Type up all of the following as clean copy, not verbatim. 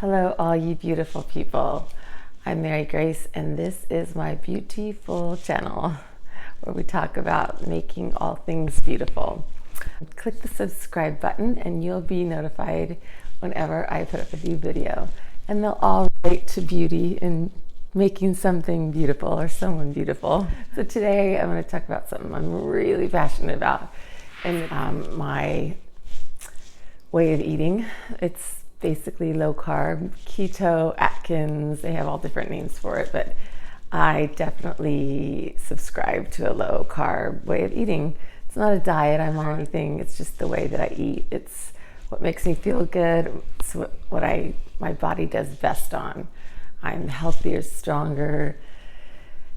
Hello, all you beautiful people. I'm Marygrace, and this is my beautiful channel where we talk about making all things beautiful. Click the subscribe button and you'll be notified whenever I put up a new video. And they'll all relate to beauty and making something beautiful or someone beautiful. So today I'm going to talk about something I'm really passionate about, and my way of eating. It's basically low carb, Keto Atkins. They have all different names for it, but I definitely subscribe to a low carb way of eating. It's not a diet I'm on anything. It's just the way that I eat. It's what makes me feel good. It's what my body does best on. I'm healthier, stronger,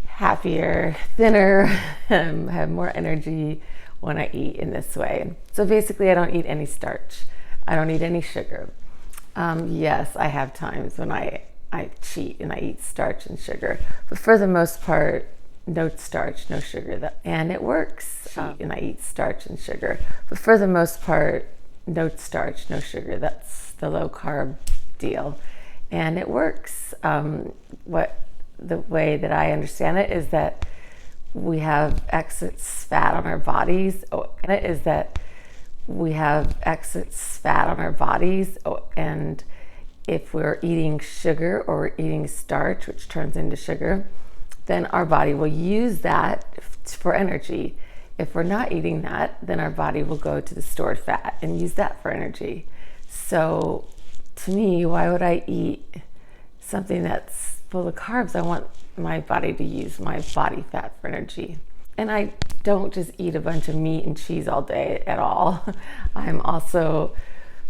happier, thinner, have more energy when I eat in this way. So basically I don't eat any starch. I don't eat any sugar. Yes, I have times when I cheat and I eat starch and sugar, but for the most part, no starch, no sugar. And it works. And I eat starch and sugar, but for the most part, no starch, no sugar. That's the low carb deal, and it works. The way that I understand it is that we have excess fat on our bodies. And if we're eating sugar or we're eating starch, which turns into sugar, then our body will use that for energy. If we're not eating that, then our body will go to the stored fat and use that for energy. So to me, why would I eat something that's full of carbs? I want my body to use my body fat for energy. And I don't just eat a bunch of meat and cheese all day at all. I'm also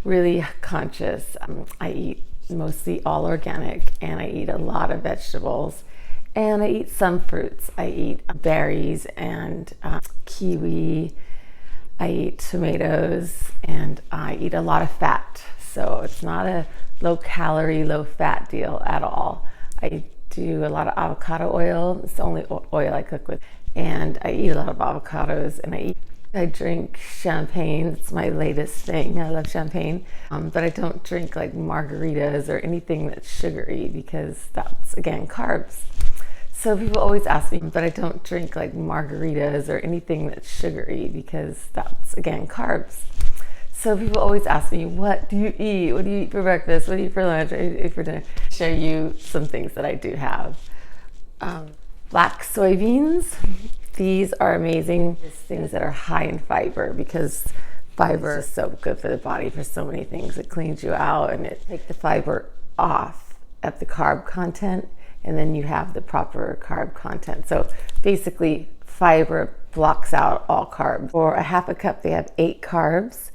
really conscious. I eat mostly all organic, and I eat a lot of vegetables, and I eat some fruits. I eat berries and kiwi. I eat tomatoes, and I eat a lot of fat. So it's not a low calorie, low fat deal at all. I do a lot of avocado oil. It's the only oil I cook with. And I eat a lot of avocados, and I drink champagne. It's my latest thing. I love champagne, but I don't drink like margaritas or anything that's sugary, because that's, again, carbs. So people always ask me, but I don't drink like margaritas or anything that's sugary, because that's, again, carbs. So people always ask me, what do you eat? What do you eat for breakfast? What do you eat for lunch? What do you eat for dinner? I'll show you some things that I do have. Black soybeans. These are amazing. Things that are high in fiber, because fiber is so good for the body for so many things. It cleans you out, and it takes the fiber off at the carb content, and then you have the proper carb content. So basically, fiber blocks out all carbs. For a half a cup, they have 8 carbs,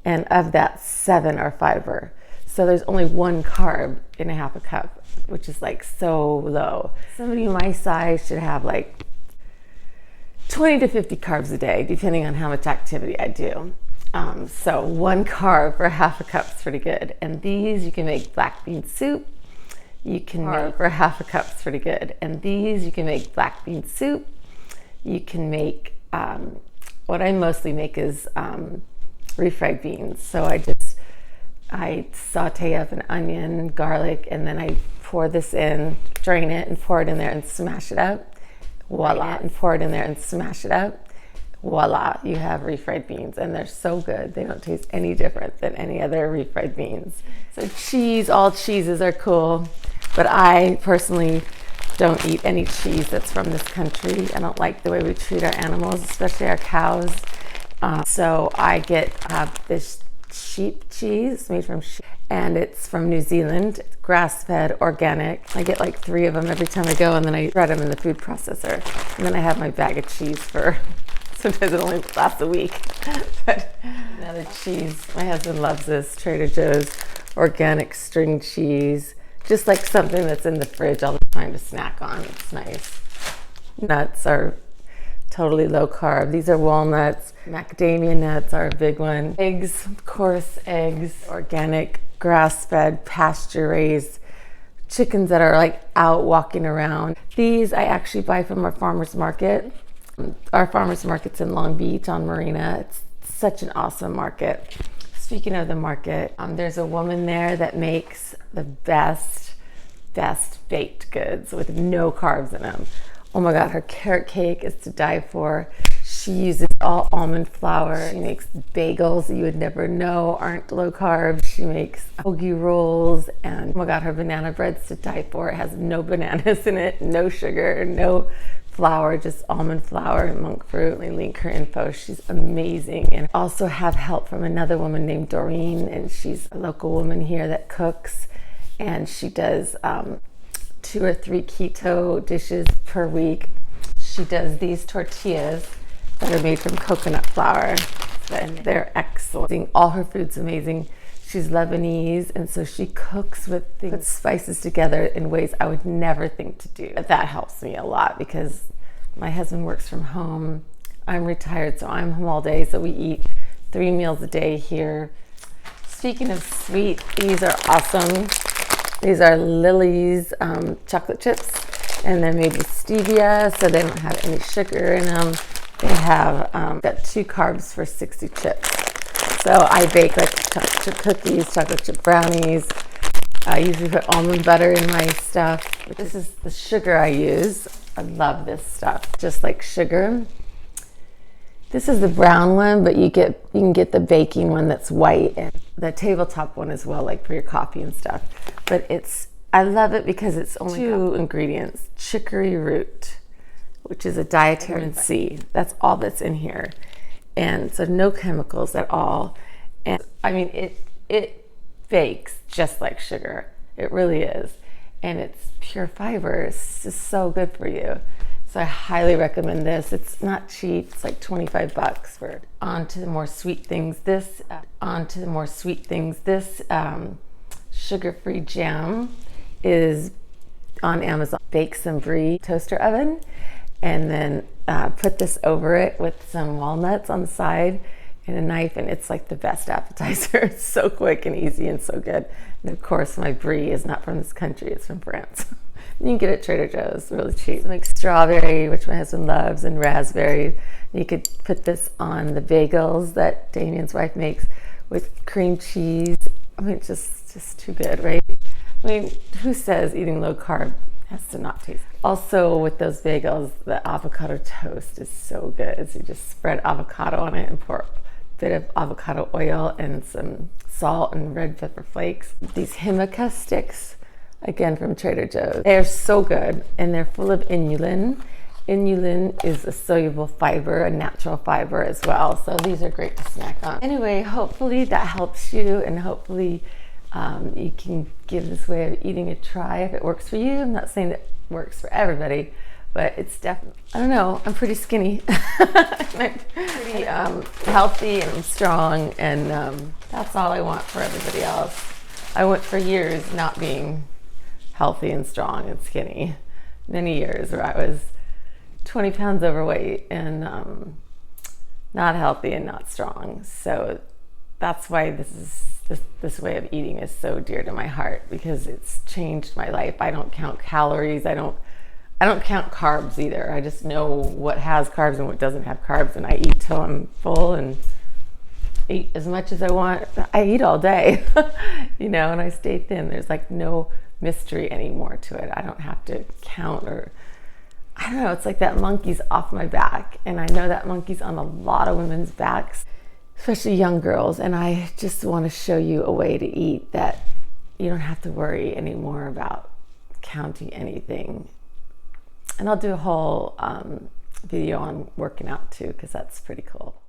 and of that, 7 are fiber. So there's only 1 carb in a half a cup, which is like so low. Somebody my size should have like 20 to 50 carbs a day, depending on how much activity I do. So 1 carb for half a cup is pretty good. And these you can make black bean soup. You can make for half a cup is pretty good. And these you can make black bean soup. You can make, what I mostly make is refried beans. So I saute up an onion, garlic, and then I pour this in, drain it, and pour it in there and smash it up. Voila, and pour it in there and smash it up. Voila, you have refried beans, and they're so good. They don't taste any different than any other refried beans. So cheese, all cheeses are cool, but I personally don't eat any cheese that's from this country. I don't like the way we treat our animals, especially our cows. So I get this sheep cheese made from sheep, and it's from New Zealand. It's grass-fed, organic. I get like 3 of them every time I go, and then I shred them in the food processor, and then I have my bag of cheese for, sometimes it only lasts a week. But another cheese, my husband loves this, Trader Joe's organic string cheese, just like something that's in the fridge all the time to snack on. It's nice. Nuts are totally low carb. These are walnuts. Macadamia nuts are a big one. Eggs, of course, eggs, organic, grass-fed, pasture-raised chickens that are like out walking around. These I actually buy from our farmer's market. Our farmer's market's in Long Beach on Marina. It's such an awesome market. Speaking of the market, there's a woman there that makes the best baked goods with no carbs in them. Oh my God, her carrot cake is to die for. She uses all almond flour. She makes bagels that you would never know aren't low carb. She makes hoagie rolls, and oh my God, her banana bread's to die for. It has no bananas in it, no sugar, no flour, just almond flour and monk fruit. Let me link her info. She's amazing. And I also have help from another woman named Doreen, and she's a local woman here that cooks, and she does 2 or 3 keto dishes per week. She does these tortillas that are made from coconut flour, and they're excellent. All her food's amazing. She's Lebanese, and so she cooks with puts spices together in ways I would never think to do. But that helps me a lot because my husband works from home. I'm retired, so I'm home all day, so we eat 3 meals a day here. Speaking of sweet, these are awesome. These are Lillys chocolate chips, and they're made with stevia, so they don't have any sugar in them. They have got 2 carbs for 60 chips. So I bake like chocolate chip cookies, chocolate chip brownies. I usually put almond butter in my stuff. This is the sugar I use. I love this stuff, just like sugar. This is the brown one, but you can get the baking one that's white, and the tabletop one as well, like for your coffee and stuff. But I love it because it's only 2 ingredients: chicory root, which is a dietary C. That's all that's in here. And so no chemicals at all. And I mean, it bakes just like sugar. It really is. And it's pure fiber. It's just so good for you. So I highly recommend this. It's not cheap. It's like $25 for. On to the more sweet things. This sugar-free jam is on Amazon. Bake some brie toaster oven, and then put this over it with some walnuts on the side and a knife, and it's like the best appetizer. It's so quick and easy and so good. And of course, my brie is not from this country, it's from France. You can get it at Trader Joe's, really cheap. Like strawberry, which my husband loves, and raspberry. You could put this on the bagels that Damien's wife makes with cream cheese. I mean, it's just too good, right? I mean, who says eating low carb has to not taste good? Also, with those bagels, the avocado toast is so good. So you just spread avocado on it and pour a bit of avocado oil and some salt and red pepper flakes. These himika sticks, again from Trader Joe's. They're so good, and they're full of inulin. Inulin is a soluble fiber, a natural fiber as well. So these are great to snack on. Anyway, hopefully that helps you, and hopefully you can give this way of eating a try if it works for you. I'm not saying that it works for everybody, but it's definitely, I don't know, I'm pretty skinny. I'm pretty healthy and I'm strong, and that's all I want for everybody else. I went for years not being healthy and strong and skinny. Many years where I was 20 pounds overweight and not healthy and not strong. So that's why this way of eating is so dear to my heart, because it's changed my life. I don't count calories. I don't count carbs either. I just know what has carbs and what doesn't have carbs, and I eat till I'm full and eat as much as I want. I eat all day, and I stay thin. There's like no mystery anymore to it. I don't have to count, or I don't know. It's like that monkey's off my back, and I know that monkey's on a lot of women's backs, especially young girls. And I just want to show you a way to eat that you don't have to worry anymore about counting anything. And I'll do a whole video on working out too, because that's pretty cool.